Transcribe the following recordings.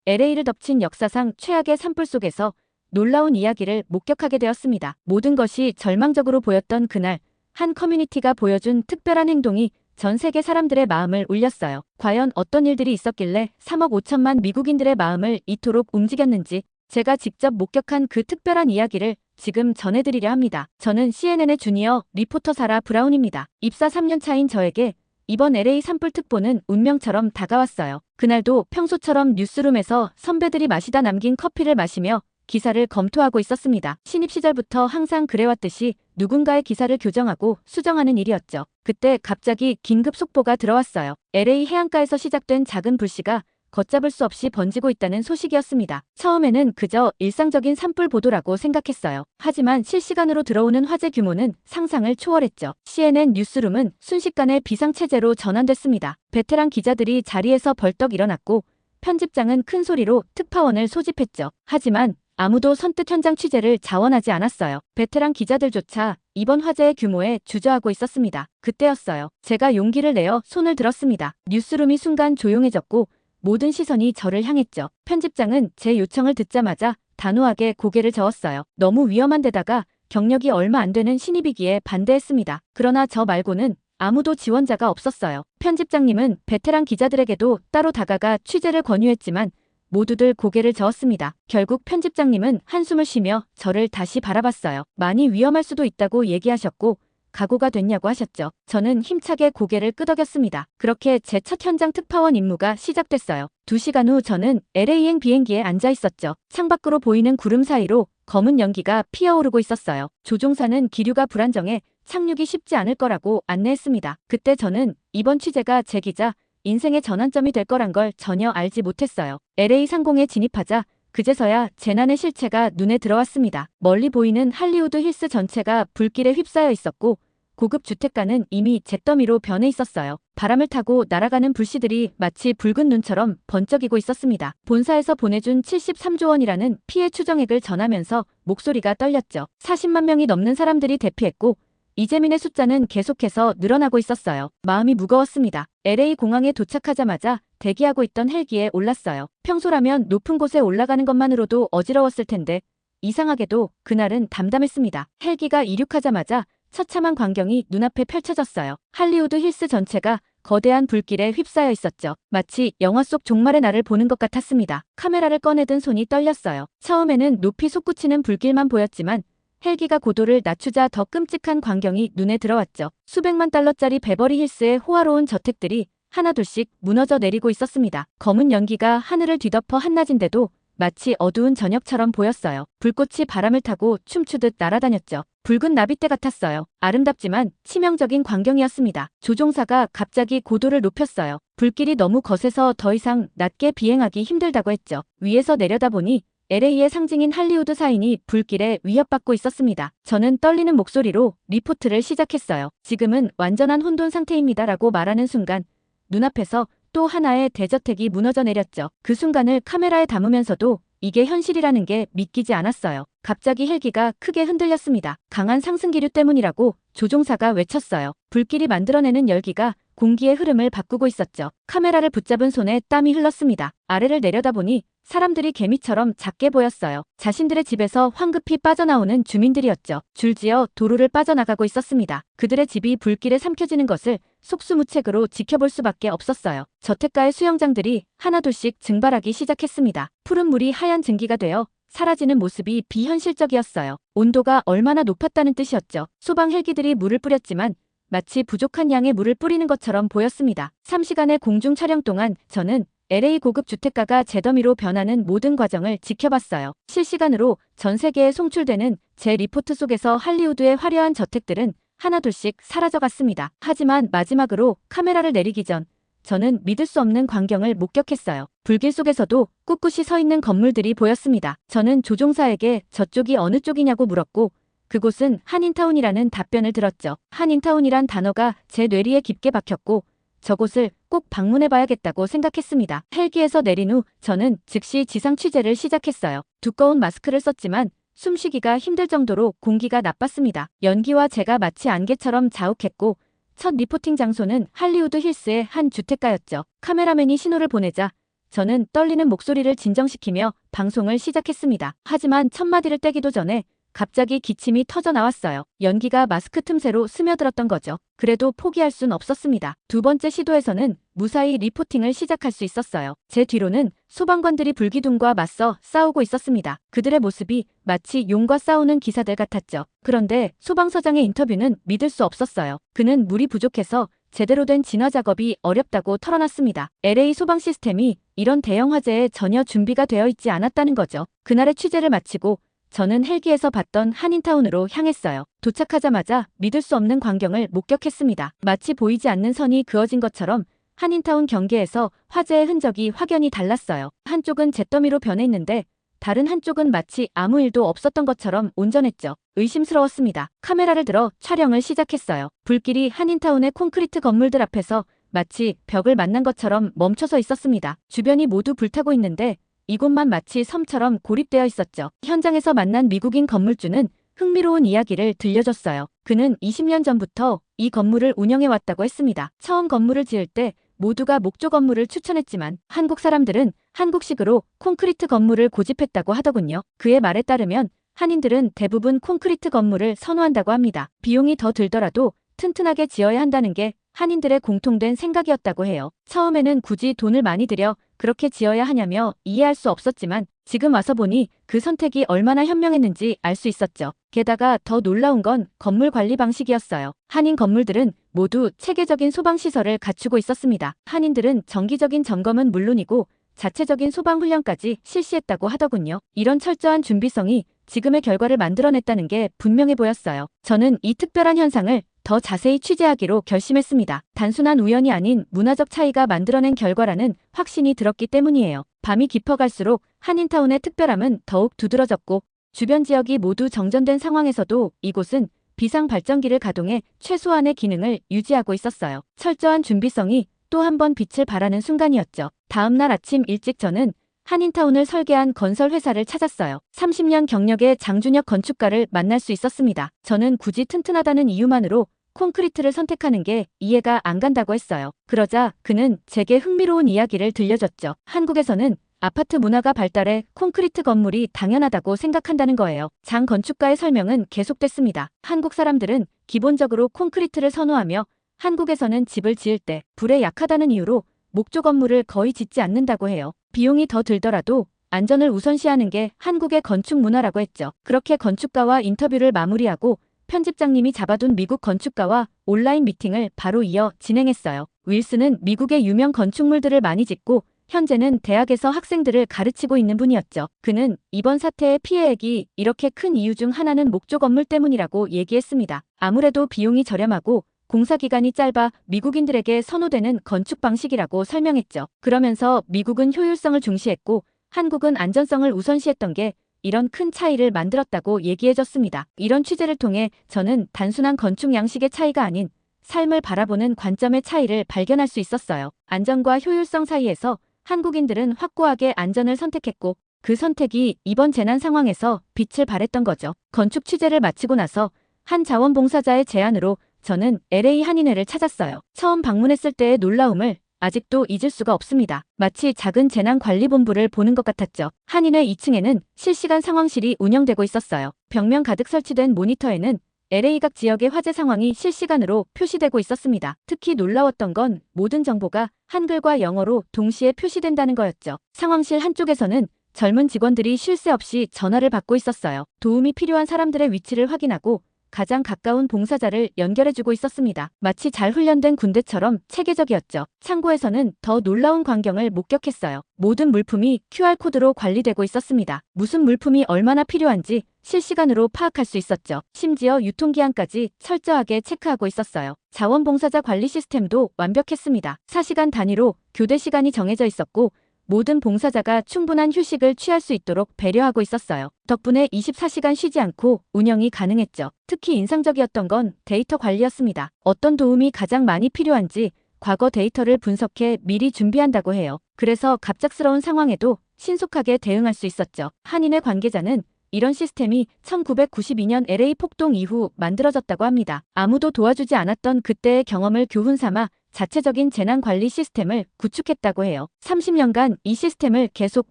LA를 덮친 역사상 최악의 산불 속에서 놀라운 이야기를 목격하게 되었습니다. 모든 것이 절망적으로 보였던 그날, 한 커뮤니티가 보여준 특별한 행동이 전 세계 사람들의 마음을 울렸어요. 과연 어떤 일들이 있었길래 3억 5천만 미국인들의 마음을 이토록 움직였는지, 제가 직접 목격한 그 특별한 이야기를 지금 전해드리려 합니다. 저는 CNN의 주니어 리포터 사라 브라운입니다. 입사 3년 차인 저에게 이번 LA 산불 특보는 운명처럼 다가왔어요. 그날도 평소처럼 뉴스룸에서 선배들이 마시다 남긴 커피를 마시며 기사를 검토하고 있었습니다. 신입 시절부터 항상 그래왔듯이 누군가의 기사를 교정하고 수정하는 일이었죠. 그때 갑자기 긴급 속보가 들어왔어요. LA 해안가에서 시작된 작은 불씨가 걷잡을 수 없이 번지고 있다는 소식이었습니다. 처음에는 그저 일상적인 산불 보도라고 생각했어요. 하지만 실시간으로 들어오는 화재 규모는 상상을 초월했죠. CNN 뉴스룸은 순식간에 비상체제로 전환됐습니다. 베테랑 기자들이 자리에서 벌떡 일어났고 편집장은 큰 소리로 특파원을 소집했죠. 하지만 아무도 선뜻 현장 취재를 자원하지 않았어요. 베테랑 기자들조차 이번 화재의 규모에 주저하고 있었습니다. 그때였어요. 제가 용기를 내어 손을 들었습니다. 뉴스룸이 순간 조용해졌고 모든 시선이 저를 향했죠. 편집장은 제 요청을 듣자마자 단호하게 고개를 저었어요. 너무 위험한 데다가 경력이 얼마 안 되는 신입이기에 반대했습니다. 그러나 저 말고는 아무도 지원자가 없었어요. 편집장님은 베테랑 기자들에게도 따로 다가가 취재를 권유했지만 모두들 고개를 저었습니다. 결국 편집장님은 한숨을 쉬며 저를 다시 바라봤어요. 많이 위험할 수도 있다고 얘기하셨고 각오가 됐냐고 하셨죠. 저는 힘차게 고개를 끄덕였습니다. 그렇게 제 첫 현장 특파원 임무가 시작됐어요. 2시간 후 저는 LA행 비행기에 앉아 있었죠. 창밖으로 보이는 구름 사이로 검은 연기가 피어오르고 있었어요. 조종사는 기류가 불안정해 착륙이 쉽지 않을 거라고 안내했습니다. 그때 저는 이번 취재가 제 기자 인생의 전환점이 될 거란 걸 전혀 알지 못했어요. LA 상공에 진입하자 그제서야 재난의 실체가 눈에 들어왔습니다. 멀리 보이는 할리우드 힐스 전체가 불길에 휩싸여 있었고 고급 주택가는 이미 잿더미로 변해 있었어요. 바람을 타고 날아가는 불씨들이 마치 붉은 눈처럼 번쩍이고 있었습니다. 본사에서 보내준 73조 원이라는 피해 추정액을 전하면서 목소리가 떨렸죠. 40만 명이 넘는 사람들이 대피했고 이재민의 숫자는 계속해서 늘어나고 있었어요. 마음이 무거웠습니다. LA 공항에 도착하자마자 대기하고 있던 헬기에 올랐어요. 평소라면 높은 곳에 올라가는 것만으로도 어지러웠을 텐데 이상하게도 그날은 담담했습니다. 헬기가 이륙하자마자 처참한 광경이 눈앞에 펼쳐졌어요. 할리우드 힐스 전체가 거대한 불길에 휩싸여 있었죠. 마치 영화 속 종말의 날을 보는 것 같았습니다. 카메라를 꺼내든 손이 떨렸어요. 처음에는 높이 솟구치는 불길만 보였지만 헬기가 고도를 낮추자 더 끔찍한 광경이 눈에 들어왔죠. 수백만 달러짜리 베버리 힐스의 호화로운 저택들이 하나둘씩 무너져 내리고 있었습니다. 검은 연기가 하늘을 뒤덮어 한낮인데도 마치 어두운 저녁처럼 보였어요. 불꽃이 바람을 타고 춤추듯 날아다녔죠. 붉은 나비떼 같았어요. 아름답지만 치명적인 광경이었습니다. 조종사가 갑자기 고도를 높였어요. 불길이 너무 거세서 더 이상 낮게 비행하기 힘들다고 했죠. 위에서 내려다보니 LA의 상징인 할리우드 사인이 불길에 위협받고 있었습니다. 저는 떨리는 목소리로 리포트를 시작했어요. 지금은 완전한 혼돈 상태입니다라고 말하는 순간 눈앞에서 또 하나의 대저택이 무너져 내렸죠. 그 순간을 카메라에 담으면서도 이게 현실이라는 게 믿기지 않았어요. 갑자기 헬기가 크게 흔들렸습니다. 강한 상승기류 때문이라고 조종사가 외쳤어요. 불길이 만들어내는 열기가 공기의 흐름을 바꾸고 있었죠. 카메라를 붙잡은 손에 땀이 흘렀습니다. 아래를 내려다보니 사람들이 개미처럼 작게 보였어요. 자신들의 집에서 황급히 빠져나오는 주민들이었죠. 줄지어 도로를 빠져나가고 있었습니다. 그들의 집이 불길에 삼켜지는 것을 속수무책으로 지켜볼 수밖에 없었어요. 저택가의 수영장들이 하나둘씩 증발하기 시작했습니다. 푸른 물이 하얀 증기가 되어 사라지는 모습이 비현실적이었어요. 온도가 얼마나 높았다는 뜻이었죠. 소방 헬기들이 물을 뿌렸지만 마치 부족한 양의 물을 뿌리는 것처럼 보였습니다. 3시간의 공중 촬영 동안 저는 LA 고급 주택가가 잿더미로 변하는 모든 과정을 지켜봤어요. 실시간으로 전 세계에 송출되는 제 리포트 속에서 할리우드의 화려한 저택들은 하나둘씩 사라져갔습니다. 하지만 마지막으로 카메라를 내리기 전 저는 믿을 수 없는 광경을 목격했어요. 불길 속에서도 꿋꿋이 서 있는 건물들이 보였습니다. 저는 조종사에게 저쪽이 어느 쪽이냐고 물었고 그곳은 한인타운이라는 답변을 들었죠. 한인타운이란 단어가 제 뇌리에 깊게 박혔고 저곳을 꼭 방문해봐야겠다고 생각했습니다. 헬기에서 내린 후 저는 즉시 지상 취재를 시작했어요. 두꺼운 마스크를 썼지만 숨쉬기가 힘들 정도로 공기가 나빴습니다. 연기와 제가 마치 안개처럼 자욱했고 첫 리포팅 장소는 할리우드 힐스의 한 주택가였죠. 카메라맨이 신호를 보내자 저는 떨리는 목소리를 진정시키며 방송을 시작했습니다. 하지만 첫 마디를 떼기도 전에 갑자기 기침이 터져 나왔어요. 연기가 마스크 틈새로 스며들었던 거죠. 그래도 포기할 순 없었습니다. 두 번째 시도에서는 무사히 리포팅을 시작할 수 있었어요. 제 뒤로는 소방관들이 불기둥과 맞서 싸우고 있었습니다. 그들의 모습이 마치 용과 싸우는 기사들 같았죠. 그런데 소방서장의 인터뷰는 믿을 수 없었어요. 그는 물이 부족해서 제대로 된 진화 작업이 어렵다고 털어놨습니다. LA 소방 시스템이 이런 대형 화재에 전혀 준비가 되어 있지 않았다는 거죠. 그날의 취재를 마치고 저는 헬기에서 봤던 한인타운으로 향했어요. 도착하자마자 믿을 수 없는 광경을 목격했습니다. 마치 보이지 않는 선이 그어진 것처럼 한인타운 경계에서 화재의 흔적이 확연히 달랐어요. 한쪽은 잿더미로 변해 있는데 다른 한쪽은 마치 아무 일도 없었던 것처럼 온전했죠. 의심스러웠습니다. 카메라를 들어 촬영을 시작했어요. 불길이 한인타운의 콘크리트 건물들 앞에서 마치 벽을 만난 것처럼 멈춰서 있었습니다. 주변이 모두 불타고 있는데 이곳만 마치 섬처럼 고립되어 있었죠. 현장에서 만난 미국인 건물주는 흥미로운 이야기를 들려줬어요. 그는 20년 전부터 이 건물을 운영해왔다고 했습니다. 처음 건물을 지을 때 모두가 목조 건물을 추천했지만 한국 사람들은 한국식으로 콘크리트 건물을 고집했다고 하더군요. 그의 말에 따르면 한인들은 대부분 콘크리트 건물을 선호한다고 합니다. 비용이 더 들더라도 튼튼하게 지어야 한다는 게 한인들의 공통된 생각이었다고 해요. 처음에는 굳이 돈을 많이 들여 그렇게 지어야 하냐며 이해할 수 없었지만 지금 와서 보니 그 선택이 얼마나 현명했는지 알 수 있었죠. 게다가 더 놀라운 건 건물 관리 방식이었어요. 한인 건물들은 모두 체계적인 소방시설을 갖추고 있었습니다. 한인들은 정기적인 점검은 물론이고 자체적인 소방훈련까지 실시했다고 하더군요. 이런 철저한 준비성이 지금의 결과를 만들어냈다는 게 분명해 보였어요. 저는 이 특별한 현상을 더 자세히 취재하기로 결심했습니다. 단순한 우연이 아닌 문화적 차이가 만들어낸 결과라는 확신이 들었기 때문이에요. 밤이 깊어갈수록 한인타운의 특별함은 더욱 두드러졌고 주변 지역이 모두 정전된 상황에서도 이곳은 비상 발전기를 가동해 최소한의 기능을 유지하고 있었어요. 철저한 준비성이 또 한 번 빛을 발하는 순간이었죠. 다음 날 아침 일찍 저는 한인타운을 설계한 건설회사를 찾았어요. 30년 경력의 장준혁 건축가를 만날 수 있었습니다. 저는 굳이 튼튼하다는 이유만으로 콘크리트를 선택하는 게 이해가 안 간다고 했어요. 그러자 그는 제게 흥미로운 이야기를 들려줬죠. 한국에서는 아파트 문화가 발달해 콘크리트 건물이 당연하다고 생각한다는 거예요. 장 건축가의 설명은 계속됐습니다. 한국 사람들은 기본적으로 콘크리트를 선호하며 한국에서는 집을 지을 때 불에 약하다는 이유로 목조 건물을 거의 짓지 않는다고 해요. 비용이 더 들더라도 안전을 우선시하는 게 한국의 건축 문화라고 했죠. 그렇게 건축가와 인터뷰를 마무리하고 편집장님이 잡아둔 미국 건축가와 온라인 미팅을 바로 이어 진행했어요. 윌슨은 미국의 유명 건축물들을 많이 짓고 현재는 대학에서 학생들을 가르치고 있는 분이었죠. 그는 이번 사태의 피해액이 이렇게 큰 이유 중 하나는 목조 건물 때문이라고 얘기했습니다. 아무래도 비용이 저렴하고 공사 기간이 짧아 미국인들에게 선호되는 건축 방식이라고 설명했죠. 그러면서 미국은 효율성을 중시했고 한국은 안전성을 우선시했던 게 이런 큰 차이를 만들었다고 얘기해줬습니다. 이런 취재를 통해 저는 단순한 건축 양식의 차이가 아닌 삶을 바라보는 관점의 차이를 발견할 수 있었어요. 안전과 효율성 사이에서 한국인들은 확고하게 안전을 선택했고 그 선택이 이번 재난 상황에서 빛을 발했던 거죠. 건축 취재를 마치고 나서 한 자원봉사자의 제안으로 저는 LA 한인회를 찾았어요. 처음 방문했을 때의 놀라움을 아직도 잊을 수가 없습니다. 마치 작은 재난관리본부를 보는 것 같았죠. 한인회 2층에는 실시간 상황실이 운영되고 있었어요. 벽면 가득 설치된 모니터에는 LA 각 지역의 화재 상황이 실시간으로 표시되고 있었습니다. 특히 놀라웠던 건 모든 정보가 한글과 영어로 동시에 표시된다는 거였죠. 상황실 한쪽에서는 젊은 직원들이 쉴 새 없이 전화를 받고 있었어요. 도움이 필요한 사람들의 위치를 확인하고 가장 가까운 봉사자를 연결해주고 있었습니다. 마치 잘 훈련된 군대처럼 체계적이었죠. 창고에서는 더 놀라운 광경을 목격했어요. 모든 물품이 QR코드로 관리되고 있었습니다. 무슨 물품이 얼마나 필요한지 실시간으로 파악할 수 있었죠. 심지어 유통기한까지 철저하게 체크하고 있었어요. 자원봉사자 관리 시스템도 완벽했습니다. 4시간 단위로 교대 시간이 정해져 있었고 모든 봉사자가 충분한 휴식을 취할 수 있도록 배려하고 있었어요. 덕분에 24시간 쉬지 않고 운영이 가능했죠. 특히 인상적이었던 건 데이터 관리였습니다. 어떤 도움이 가장 많이 필요한지 과거 데이터를 분석해 미리 준비한다고 해요. 그래서 갑작스러운 상황에도 신속하게 대응할 수 있었죠. 한인회 관계자는 이런 시스템이 1992년 LA 폭동 이후 만들어졌다고 합니다. 아무도 도와주지 않았던 그때의 경험을 교훈 삼아 자체적인 재난관리 시스템을 구축했다고 해요. 30년간 이 시스템을 계속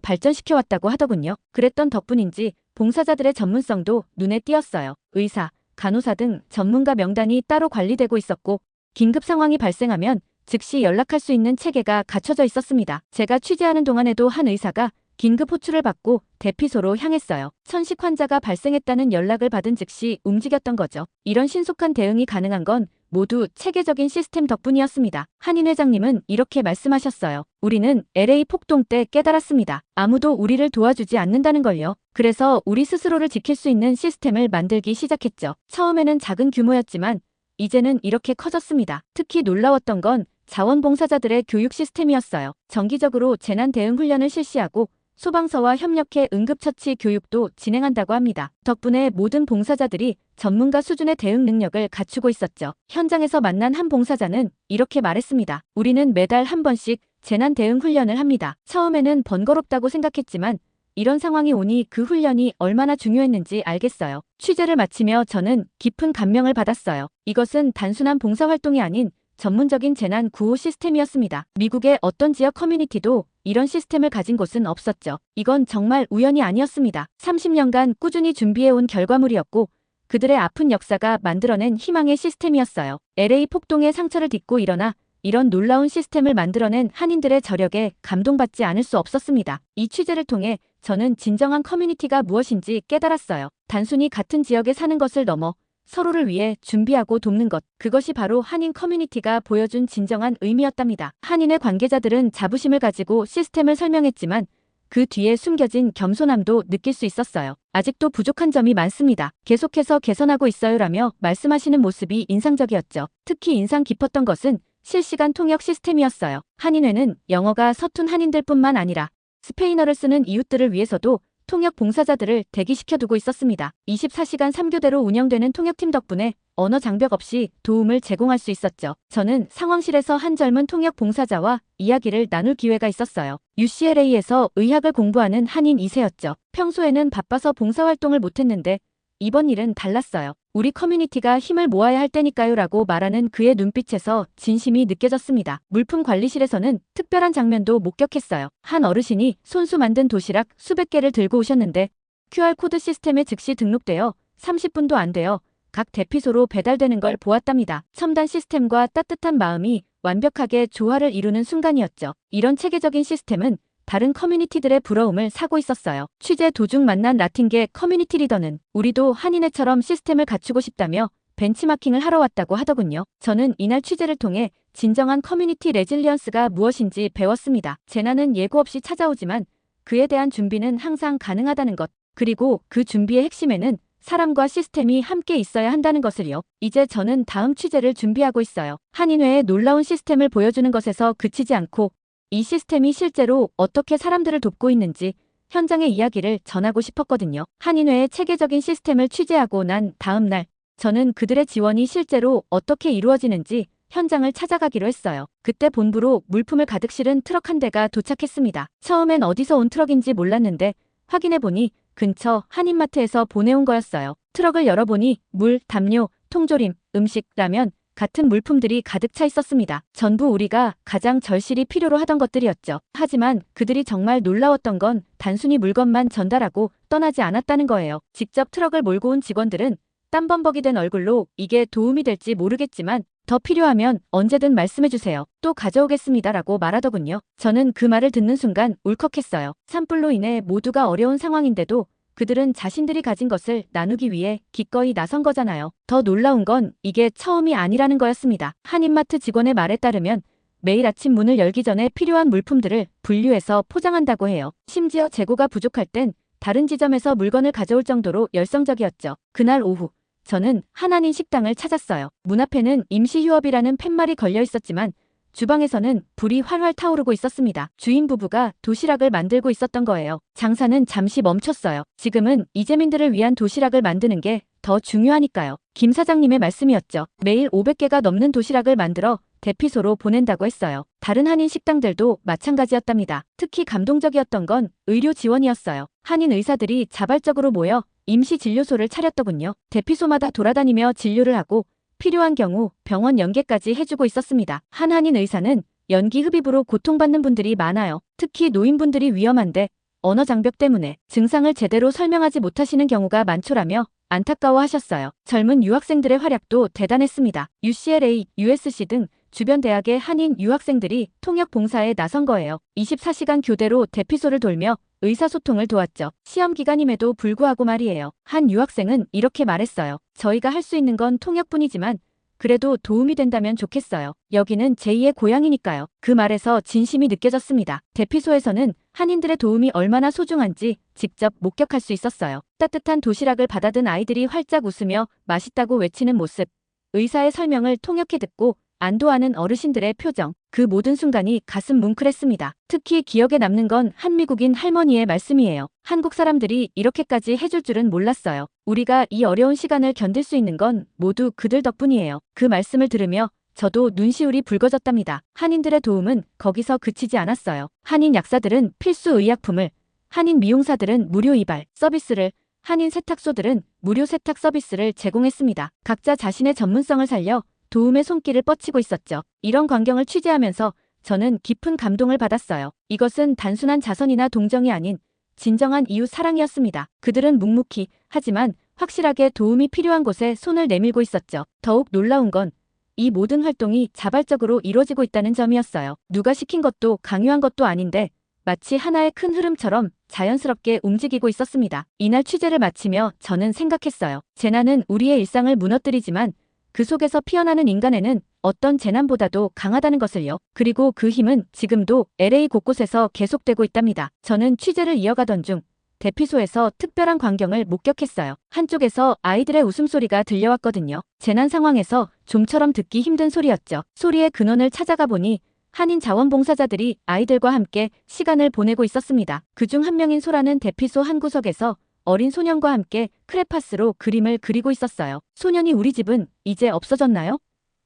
발전시켜왔다고 하더군요. 그랬던 덕분인지 봉사자들의 전문성도 눈에 띄었어요. 의사, 간호사 등 전문가 명단이 따로 관리되고 있었고 긴급 상황이 발생하면 즉시 연락할 수 있는 체계가 갖춰져 있었습니다. 제가 취재하는 동안에도 한 의사가 긴급 호출을 받고 대피소로 향했어요. 천식 환자가 발생했다는 연락을 받은 즉시 움직였던 거죠. 이런 신속한 대응이 가능한 건 모두 체계적인 시스템 덕분이었습니다. 한인 회장님은 이렇게 말씀하셨어요. 우리는 LA 폭동 때 깨달았습니다. 아무도 우리를 도와주지 않는다는 걸요. 그래서 우리 스스로를 지킬 수 있는 시스템을 만들기 시작했죠. 처음에는 작은 규모였지만 이제는 이렇게 커졌습니다. 특히 놀라웠던 건 자원봉사자들의 교육 시스템이었어요. 정기적으로 재난 대응 훈련을 실시하고 소방서와 협력해 응급처치 교육도 진행한다고 합니다. 덕분에 모든 봉사자들이 전문가 수준의 대응 능력을 갖추고 있었죠. 현장에서 만난 한 봉사자는 이렇게 말했습니다. 우리는 매달 한 번씩 재난 대응 훈련을 합니다. 처음에는 번거롭다고 생각했지만 이런 상황이 오니 그 훈련이 얼마나 중요했는지 알겠어요. 취재를 마치며 저는 깊은 감명을 받았어요. 이것은 단순한 봉사활동이 아닌 전문적인 재난 구호 시스템이었습니다. 미국의 어떤 지역 커뮤니티도 이런 시스템을 가진 곳은 없었죠. 이건 정말 우연이 아니었습니다. 30년간 꾸준히 준비해온 결과물이었고 그들의 아픈 역사가 만들어낸 희망의 시스템이었어요. LA 폭동의 상처를 딛고 일어나 이런 놀라운 시스템을 만들어낸 한인들의 저력에 감동받지 않을 수 없었습니다. 이 취재를 통해 저는 진정한 커뮤니티가 무엇인지 깨달았어요. 단순히 같은 지역에 사는 것을 넘어 서로를 위해 준비하고 돕는 것, 그것이 바로 한인 커뮤니티가 보여준 진정한 의미였답니다. 한인의 관계자들은 자부심을 가지고 시스템을 설명했지만 그 뒤에 숨겨진 겸손함도 느낄 수 있었어요. 아직도 부족한 점이 많습니다. 계속해서 개선하고 있어요라며 말씀하시는 모습이 인상적이었죠. 특히 인상 깊었던 것은 실시간 통역 시스템이었어요. 한인회는 영어가 서툰 한인들뿐만 아니라 스페인어를 쓰는 이웃들을 위해서도 통역 봉사자들을 대기시켜두고 있었습니다. 24시간 3교대로 운영되는 통역팀 덕분에 언어 장벽 없이 도움을 제공할 수 있었죠. 저는 상황실에서 한 젊은 통역 봉사자와 이야기를 나눌 기회가 있었어요. UCLA에서 의학을 공부하는 한인 2세였죠. 평소에는 바빠서 봉사활동을 못했는데 이번 일은 달랐어요. 우리 커뮤니티가 힘을 모아야 할 때니까요 라고 말하는 그의 눈빛에서 진심이 느껴졌습니다. 물품 관리실에서는 특별한 장면도 목격했어요. 한 어르신이 손수 만든 도시락 수백 개를 들고 오셨는데 QR코드 시스템에 즉시 등록되어 30분도 안 되어 각 대피소로 배달되는 걸 보았답니다. 첨단 시스템과 따뜻한 마음이 완벽하게 조화를 이루는 순간이었죠. 이런 체계적인 시스템은 다른 커뮤니티들의 부러움을 사고 있었어요. 취재 도중 만난 라틴계 커뮤니티 리더는 우리도 한인회처럼 시스템을 갖추고 싶다며 벤치마킹을 하러 왔다고 하더군요. 저는 이날 취재를 통해 진정한 커뮤니티 레질리언스가 무엇인지 배웠습니다. 재난은 예고 없이 찾아오지만 그에 대한 준비는 항상 가능하다는 것, 그리고 그 준비의 핵심에는 사람과 시스템이 함께 있어야 한다는 것을요. 이제 저는 다음 취재를 준비하고 있어요. 한인회의 놀라운 시스템을 보여주는 것에서 그치지 않고 이 시스템이 실제로 어떻게 사람들을 돕고 있는지 현장의 이야기를 전하고 싶었거든요. 한인회의 체계적인 시스템을 취재하고 난 다음 날 저는 그들의 지원이 실제로 어떻게 이루어지는지 현장을 찾아가기로 했어요. 그때 본부로 물품을 가득 실은 트럭 한 대가 도착했습니다. 처음엔 어디서 온 트럭인지 몰랐는데 확인해보니 근처 한인마트에서 보내온 거였어요. 트럭을 열어보니 물, 담요, 통조림, 음식, 라면 같은 물품들이 가득 차 있었습니다. 전부 우리가 가장 절실히 필요로 하던 것들이었죠. 하지만 그들이 정말 놀라웠던 건 단순히 물건만 전달하고 떠나지 않았다는 거예요. 직접 트럭을 몰고 온 직원들은 땀범벅이 된 얼굴로 이게 도움이 될지 모르겠지만 더 필요하면 언제든 말씀해주세요. 또 가져오겠습니다 라고 말하더군요. 저는 그 말을 듣는 순간 울컥했어요. 산불로 인해 모두가 어려운 상황인데도 그들은 자신들이 가진 것을 나누기 위해 기꺼이 나선 거잖아요. 더 놀라운 건 이게 처음이 아니라는 거였습니다. 한인마트 직원의 말에 따르면 매일 아침 문을 열기 전에 필요한 물품들을 분류해서 포장한다고 해요. 심지어 재고가 부족할 땐 다른 지점에서 물건을 가져올 정도로 열성적이었죠. 그날 오후 저는 한인 식당을 찾았어요. 문 앞에는 임시 휴업이라는 팻말이 걸려 있었지만 주방에서는 불이 활활 타오르고 있었습니다. 주인 부부가 도시락을 만들고 있었던 거예요. 장사는 잠시 멈췄어요. 지금은 이재민들을 위한 도시락을 만드는 게 더 중요하니까요. 김 사장님의 말씀이었죠. 매일 500개가 넘는 도시락을 만들어 대피소로 보낸다고 했어요. 다른 한인 식당들도 마찬가지였답니다. 특히 감동적이었던 건 의료 지원이었어요. 한인 의사들이 자발적으로 모여 임시 진료소를 차렸더군요. 대피소마다 돌아다니며 진료를 하고 필요한 경우 병원 연계까지 해주고 있었습니다. 한 한인 의사는 연기 흡입으로 고통받는 분들이 많아요. 특히 노인분들이 위험한데 언어 장벽 때문에 증상을 제대로 설명하지 못하시는 경우가 많죠라며 안타까워하셨어요. 젊은 유학생들의 활약도 대단했습니다. UCLA, USC 등 주변 대학의 한인 유학생들이 통역 봉사에 나선 거예요. 24시간 교대로 대피소를 돌며 의사소통을 도왔죠. 시험 기간임에도 불구하고 말이에요. 한 유학생은 이렇게 말했어요. 저희가 할 수 있는 건 통역뿐이지만 그래도 도움이 된다면 좋겠어요. 여기는 제2의 고향이니까요. 그 말에서 진심이 느껴졌습니다. 대피소에서는 한인들의 도움이 얼마나 소중한지 직접 목격할 수 있었어요. 따뜻한 도시락을 받아든 아이들이 활짝 웃으며 맛있다고 외치는 모습, 의사의 설명을 통역해 듣고 안도하는 어르신들의 표정, 그 모든 순간이 가슴 뭉클했습니다. 특히 기억에 남는 건 한미국인 할머니의 말씀이에요. 한국 사람들이 이렇게까지 해줄 줄은 몰랐어요. 우리가 이 어려운 시간을 견딜 수 있는 건 모두 그들 덕분이에요. 그 말씀을 들으며 저도 눈시울이 붉어졌답니다. 한인들의 도움은 거기서 그치지 않았어요. 한인 약사들은 필수 의약품을, 한인 미용사들은 무료 이발 서비스를, 한인 세탁소들은 무료 세탁 서비스를 제공했습니다. 각자 자신의 전문성을 살려 도움의 손길을 뻗치고 있었죠. 이런 광경을 취재하면서 저는 깊은 감동을 받았어요. 이것은 단순한 자선이나 동정이 아닌 진정한 이웃 사랑이었습니다. 그들은 묵묵히 하지만 확실하게 도움이 필요한 곳에 손을 내밀고 있었죠. 더욱 놀라운 건 이 모든 활동이 자발적으로 이루어지고 있다는 점이었어요. 누가 시킨 것도 강요한 것도 아닌데 마치 하나의 큰 흐름처럼 자연스럽게 움직이고 있었습니다. 이날 취재를 마치며 저는 생각했어요. 재난은 우리의 일상을 무너뜨리지만 그 속에서 피어나는 인간에는 어떤 재난보다도 강하다는 것을요. 그리고 그 힘은 지금도 LA 곳곳에서 계속되고 있답니다. 저는 취재를 이어가던 중 대피소에서 특별한 광경을 목격했어요. 한쪽에서 아이들의 웃음소리가 들려왔거든요. 재난 상황에서 좀처럼 듣기 힘든 소리였죠. 소리의 근원을 찾아가 보니 한인 자원봉사자들이 아이들과 함께 시간을 보내고 있었습니다. 그중 한 명인 소라는 대피소 한 구석에서 어린 소년과 함께 크레파스로 그림을 그리고 있었어요. 소년이 우리 집은 이제 없어졌나요?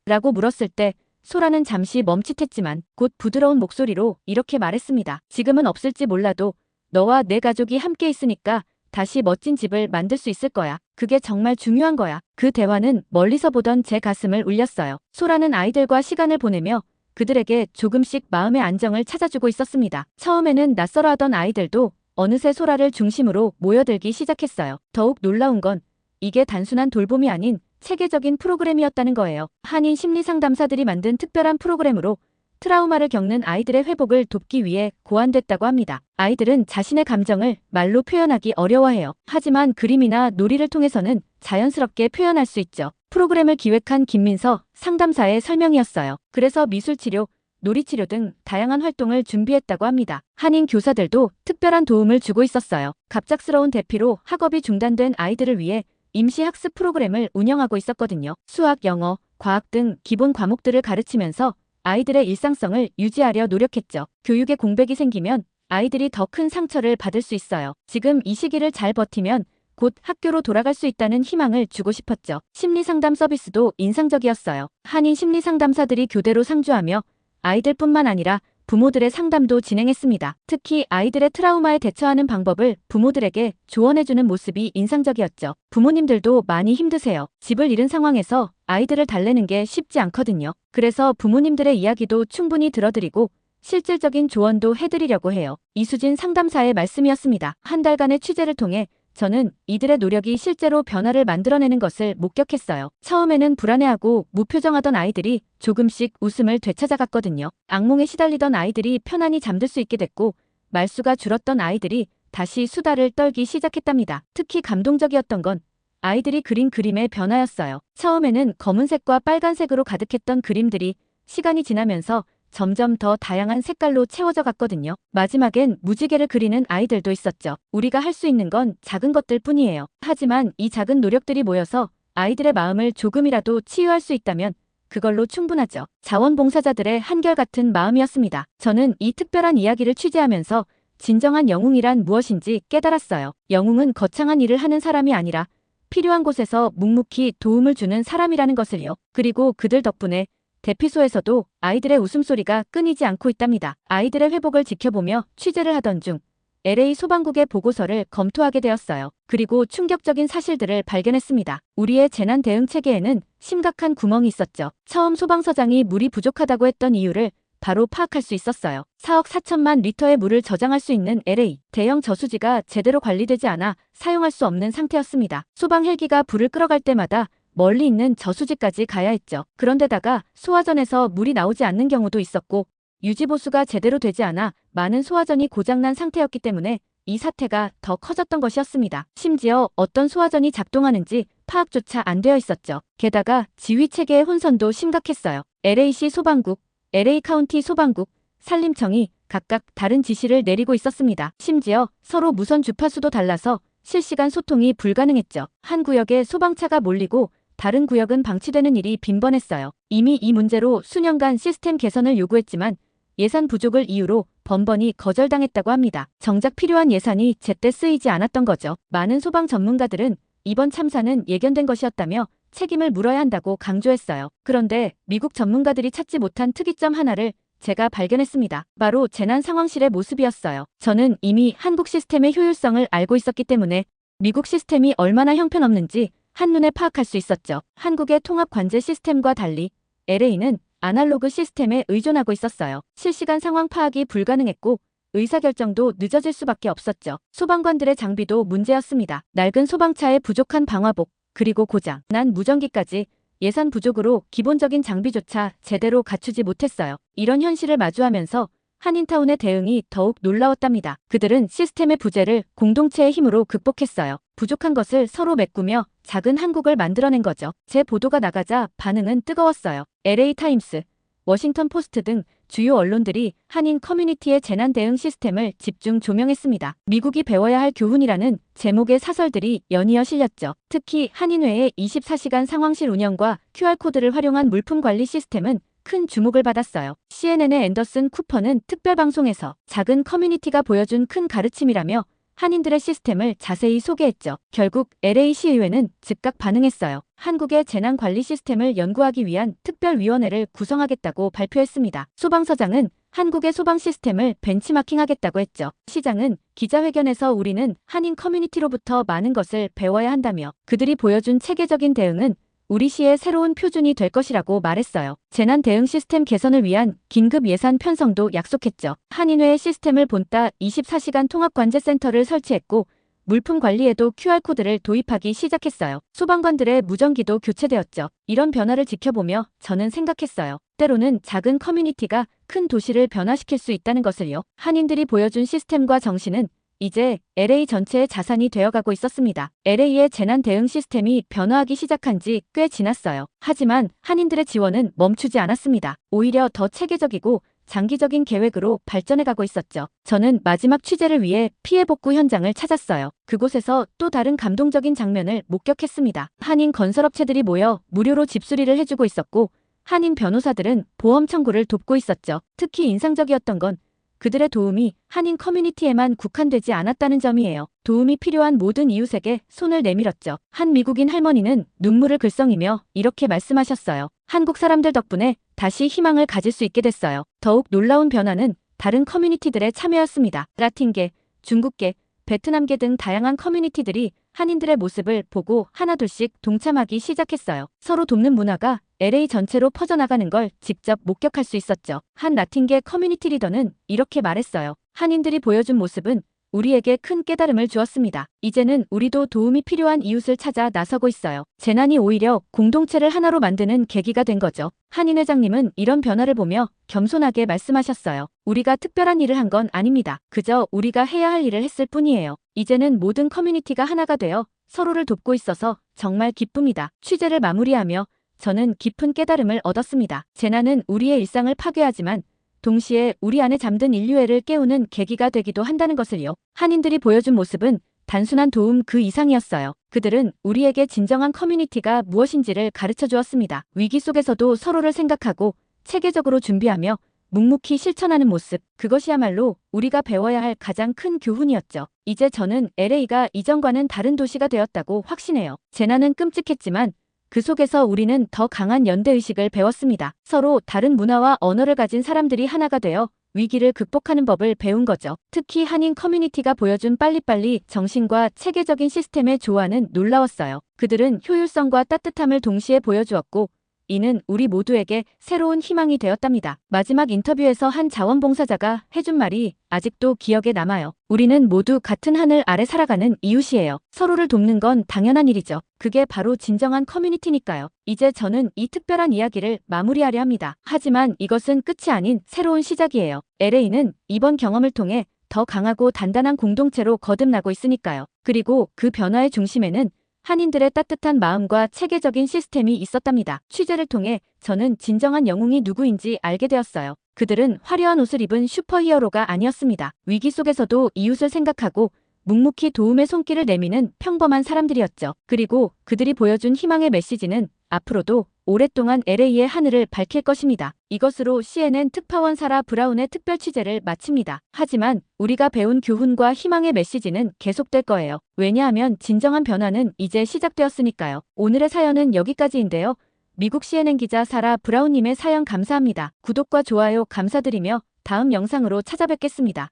라고 물었을 때 소라는 잠시 멈칫했지만 곧 부드러운 목소리로 이렇게 말했습니다. 지금은 없을지 몰라도 너와 내 가족이 함께 있으니까 다시 멋진 집을 만들 수 있을 거야. 그게 정말 중요한 거야. 그 대화는 멀리서 보던 제 가슴을 울렸어요. 소라는 아이들과 시간을 보내며 그들에게 조금씩 마음의 안정을 찾아주고 있었습니다. 처음에는 낯설어하던 아이들도 어느새 소라를 중심으로 모여들기 시작했어요. 더욱 놀라운 건 이게 단순한 돌봄이 아닌 체계적인 프로그램이었다는 거예요. 한인 심리상담사들이 만든 특별한 프로그램으로 트라우마를 겪는 아이들의 회복을 돕기 위해 고안됐다고 합니다. 아이들은 자신의 감정을 말로 표현하기 어려워해요. 하지만 그림이나 놀이를 통해서는 자연스럽게 표현할 수 있죠. 프로그램을 기획한 김민서 상담사의 설명이었어요. 그래서 미술치료, 놀이치료 등 다양한 활동을 준비했다고 합니다. 한인 교사들도 특별한 도움을 주고 있었어요. 갑작스러운 대피로 학업이 중단된 아이들을 위해 임시 학습 프로그램을 운영하고 있었거든요. 수학, 영어, 과학 등 기본 과목들을 가르치면서 아이들의 일상성을 유지하려 노력했죠. 교육에 공백이 생기면 아이들이 더 큰 상처를 받을 수 있어요. 지금 이 시기를 잘 버티면 곧 학교로 돌아갈 수 있다는 희망을 주고 싶었죠. 심리상담 서비스도 인상적이었어요. 한인 심리상담사들이 교대로 상주하며 아이들뿐만 아니라 부모들의 상담도 진행했습니다. 특히 아이들의 트라우마에 대처하는 방법을 부모들에게 조언해주는 모습이 인상적이었죠. 부모님들도 많이 힘드세요. 집을 잃은 상황에서 아이들을 달래는 게 쉽지 않거든요. 그래서 부모님들의 이야기도 충분히 들어드리고 실질적인 조언도 해드리려고 해요. 이수진 상담사의 말씀이었습니다. 한 달간의 취재를 통해 저는 이들의 노력이 실제로 변화를 만들어내는 것을 목격했어요. 처음에는 불안해하고 무표정하던 아이들이 조금씩 웃음을 되찾아갔거든요. 악몽에 시달리던 아이들이 편안히 잠들 수 있게 됐고 말수가 줄었던 아이들이 다시 수다를 떨기 시작했답니다. 특히 감동적이었던 건 아이들이 그린 그림의 변화였어요. 처음에는 검은색과 빨간색으로 가득했던 그림들이 시간이 지나면서 점점 더 다양한 색깔로 채워져 갔거든요. 마지막엔 무지개를 그리는 아이들도 있었죠. 우리가 할 수 있는 건 작은 것들 뿐이에요. 하지만 이 작은 노력들이 모여서 아이들의 마음을 조금이라도 치유할 수 있다면 그걸로 충분하죠. 자원봉사자들의 한결같은 마음이었습니다. 저는 이 특별한 이야기를 취재하면서 진정한 영웅이란 무엇인지 깨달았어요. 영웅은 거창한 일을 하는 사람이 아니라 필요한 곳에서 묵묵히 도움을 주는 사람이라는 것을요. 그리고 그들 덕분에 대피소에서도 아이들의 웃음소리가 끊이지 않고 있답니다. 아이들의 회복을 지켜보며 취재를 하던 중 LA 소방국의 보고서를 검토하게 되었어요. 그리고 충격적인 사실들을 발견했습니다. 우리의 재난 대응 체계에는 심각한 구멍이 있었죠. 처음 소방서장이 물이 부족하다고 했던 이유를 바로 파악할 수 있었어요. 4억 4천만 리터의 물을 저장할 수 있는 LA 대형 저수지가 제대로 관리되지 않아 사용할 수 없는 상태였습니다. 소방 헬기가 불을 끌어갈 때마다 멀리 있는 저수지까지 가야 했죠. 그런데다가 소화전에서 물이 나오지 않는 경우도 있었고 유지보수가 제대로 되지 않아 많은 소화전이 고장난 상태였기 때문에 이 사태가 더 커졌던 것이었습니다. 심지어 어떤 소화전이 작동하는지 파악조차 안 되어 있었죠. 게다가 지휘체계의 혼선도 심각했어요. LA시 소방국, LA 카운티 소방국, 산림청이 각각 다른 지시를 내리고 있었습니다. 심지어 서로 무선 주파수도 달라서 실시간 소통이 불가능했죠. 한 구역에 소방차가 몰리고 다른 구역은 방치되는 일이 빈번했어요. 이미 이 문제로 수년간 시스템 개선을 요구했지만 예산 부족을 이유로 번번이 거절당했다고 합니다. 정작 필요한 예산이 제때 쓰이지 않았던 거죠. 많은 소방 전문가들은 이번 참사는 예견된 것이었다며 책임을 물어야 한다고 강조했어요. 그런데 미국 전문가들이 찾지 못한 특이점 하나를 제가 발견했습니다. 바로 재난 상황실의 모습이었어요. 저는 이미 한국 시스템의 효율성을 알고 있었기 때문에 미국 시스템이 얼마나 형편없는지 한눈에 파악할 수 있었죠. 한국의 통합 관제 시스템과 달리 LA는 아날로그 시스템에 의존하고 있었어요. 실시간 상황 파악이 불가능했고 의사결정도 늦어질 수밖에 없었죠. 소방관들의 장비도 문제였습니다. 낡은 소방차에 부족한 방화복, 그리고 고장 난 무전기까지 예산 부족으로 기본적인 장비조차 제대로 갖추지 못했어요. 이런 현실을 마주하면서 한인타운의 대응이 더욱 놀라웠답니다. 그들은 시스템의 부재를 공동체의 힘으로 극복했어요. 부족한 것을 서로 메꾸며 작은 한국을 만들어낸 거죠. 제 보도가 나가자 반응은 뜨거웠어요. LA 타임스, 워싱턴 포스트 등 주요 언론들이 한인 커뮤니티의 재난 대응 시스템을 집중 조명했습니다. 미국이 배워야 할 교훈이라는 제목의 사설들이 연이어 실렸죠. 특히 한인회의 24시간 상황실 운영과 QR코드를 활용한 물품 관리 시스템은 큰 주목을 받았어요. CNN의 앤더슨 쿠퍼는 특별방송에서 작은 커뮤니티가 보여준 큰 가르침이라며 한인들의 시스템을 자세히 소개했죠. 결국 LA시의회는 즉각 반응했어요. 한국의 재난관리 시스템을 연구하기 위한 특별위원회를 구성하겠다고 발표했습니다. 소방서장은 한국의 소방 시스템을 벤치마킹하겠다고 했죠. 시장은 기자회견에서 우리는 한인 커뮤니티로부터 많은 것을 배워야 한다며 그들이 보여준 체계적인 대응은 우리 시의 새로운 표준이 될 것이라고 말했어요. 재난 대응 시스템 개선을 위한 긴급 예산 편성도 약속했죠. 한인회의 시스템을 본따 24시간 통합관제센터를 설치했고 물품 관리에도 QR코드를 도입하기 시작했어요. 소방관들의 무전기도 교체되었죠. 이런 변화를 지켜보며 저는 생각했어요. 때로는 작은 커뮤니티가 큰 도시를 변화시킬 수 있다는 것을요. 한인들이 보여준 시스템과 정신은 이제 LA 전체의 자산이 되어가고 있었습니다. LA의 재난 대응 시스템이 변화하기 시작한 지 꽤 지났어요. 하지만 한인들의 지원은 멈추지 않았습니다. 오히려 더 체계적이고 장기적인 계획으로 발전해가고 있었죠. 저는 마지막 취재를 위해 피해 복구 현장을 찾았어요. 그곳에서 또 다른 감동적인 장면을 목격했습니다. 한인 건설업체들이 모여 무료로 집수리를 해주고 있었고 한인 변호사들은 보험 청구를 돕고 있었죠. 특히 인상적이었던 건 그들의 도움이 한인 커뮤니티에만 국한되지 않았다는 점이에요. 도움이 필요한 모든 이웃에게 손을 내밀었죠. 한 미국인 할머니는 눈물을 글썽이며 이렇게 말씀하셨어요. 한국 사람들 덕분에 다시 희망을 가질 수 있게 됐어요. 더욱 놀라운 변화는 다른 커뮤니티들의 참여였습니다. 라틴계, 중국계, 베트남계 등 다양한 커뮤니티들이 한인들의 모습을 보고 하나둘씩 동참하기 시작했어요. 서로 돕는 문화가 LA 전체로 퍼져나가는 걸 직접 목격할 수 있었죠. 한 라틴계 커뮤니티 리더는 이렇게 말했어요. 한인들이 보여준 모습은 우리에게 큰 깨달음을 주었습니다. 이제는 우리도 도움이 필요한 이웃을 찾아 나서고 있어요. 재난이 오히려 공동체를 하나로 만드는 계기가 된 거죠. 한인 회장님은 이런 변화를 보며 겸손하게 말씀하셨어요. 우리가 특별한 일을 한 건 아닙니다. 그저 우리가 해야 할 일을 했을 뿐이에요. 이제는 모든 커뮤니티가 하나가 되어 서로를 돕고 있어서 정말 기쁩니다. 취재를 마무리하며 저는 깊은 깨달음을 얻었습니다. 재난은 우리의 일상을 파괴하지만 동시에 우리 안에 잠든 인류애를 깨우는 계기가 되기도 한다는 것을요. 한인들이 보여준 모습은 단순한 도움 그 이상이었어요. 그들은 우리에게 진정한 커뮤니티가 무엇인지를 가르쳐 주었습니다. 위기 속에서도 서로를 생각하고 체계적으로 준비하며 묵묵히 실천하는 모습, 그것이야말로 우리가 배워야 할 가장 큰 교훈이었죠. 이제 저는 LA가 이전과는 다른 도시가 되었다고 확신해요. 재난은 끔찍했지만 그 속에서 우리는 더 강한 연대의식을 배웠습니다. 서로 다른 문화와 언어를 가진 사람들이 하나가 되어 위기를 극복하는 법을 배운 거죠. 특히 한인 커뮤니티가 보여준 빨리빨리 정신과 체계적인 시스템의 조화는 놀라웠어요. 그들은 효율성과 따뜻함을 동시에 보여주었고, 이는 우리 모두에게 새로운 희망이 되었답니다. 마지막 인터뷰에서 한 자원봉사자가 해준 말이 아직도 기억에 남아요. 우리는 모두 같은 하늘 아래 살아가는 이웃이에요. 서로를 돕는 건 당연한 일이죠. 그게 바로 진정한 커뮤니티니까요. 이제 저는 이 특별한 이야기를 마무리하려 합니다. 하지만 이것은 끝이 아닌 새로운 시작이에요. LA는 이번 경험을 통해 더 강하고 단단한 공동체로 거듭나고 있으니까요. 그리고 그 변화의 중심에는 한인들의 따뜻한 마음과 체계적인 시스템이 있었답니다. 취재를 통해 저는 진정한 영웅이 누구인지 알게 되었어요. 그들은 화려한 옷을 입은 슈퍼히어로가 아니었습니다. 위기 속에서도 이웃을 생각하고 묵묵히 도움의 손길을 내미는 평범한 사람들이었죠. 그리고 그들이 보여준 희망의 메시지는 앞으로도 오랫동안 LA의 하늘을 밝힐 것입니다. 이것으로 CNN 특파원 사라 브라운의 특별 취재를 마칩니다. 하지만 우리가 배운 교훈과 희망의 메시지는 계속될 거예요. 왜냐하면 진정한 변화는 이제 시작되었으니까요. 오늘의 사연은 여기까지인데요. 미국 CNN 기자 사라 브라운님의 사연 감사합니다. 구독과 좋아요 감사드리며 다음 영상으로 찾아뵙겠습니다.